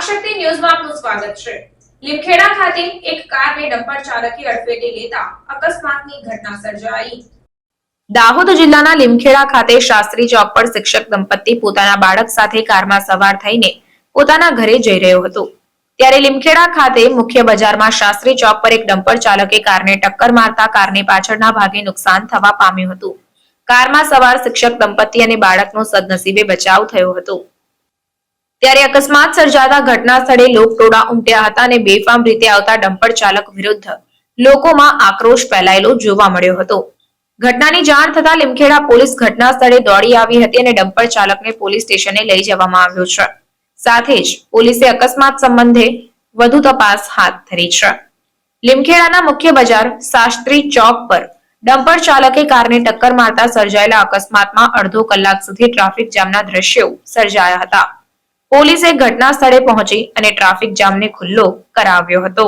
શક્તિ ન્યૂઝમાં આપનું સ્વાગત છે। લીમખેડા ખાતે એક કારને ડમ્પર ચાલકે અડફેટે લેતા અકસ્માતની ઘટના સર્જાઈ। દાહોદ જિલ્લાના લીમખેડા ખાતે શાસ્ત્રી ચોક પર શિક્ષક દંપતી પોતાના બાળક સાથે કારમાં સવાર થઈને પોતાના ઘરે જઈ રહ્યો હતો ત્યારે લીમખેડા ખાતે મુખ્ય બજારમાં શાસ્ત્રી ચોક પર એક ડમ્પર ચાલકે કારને ટક્કર મારતા કારને પાછળના ભાગે નુકસાન થવા પામ્યું હતું। કારમાં સવાર શિક્ષક દંપતી અને બાળકનો સદનસીબે બચાવ થયો હતો। ત્યારે અકસ્માત સર્જાતા ઘટના સ્થળે લોકટોળા ઉમટ્યા હતા અને બેફામ રીતે આવતા ડમ્પર ચાલક વિરુદ્ધ લોકોમાં આક્રોશ ફેલાયેલો જોવા મળ્યો હતો। ઘટનાની જાણ થતાં લીમખેડા પોલીસ ઘટના સ્થળે દોડી આવી હતી અને ડમ્પર ચાલકને પોલીસ સ્ટેશને લઈ જવામાં આવ્યો છે। સાથે જ પોલીસે અકસ્માત સંબંધે વધુ તપાસ હાથ ધરી છે। લીમખેડાના મુખ્ય બજાર શાસ્ત્રી ચોક પર ડમ્પર ચાલકે કારને ટક્કર મારતા સર્જાયેલા અકસ્માતમાં અડધો કલાક સુધી ટ્રાફિક જામના દ્રશ્યો સર્જાયા હતા। પોલીસે ઘટના સ્થળે પહોંચી અને ટ્રાફિક જામને ખુલ્લો કરાવ્યો હતો।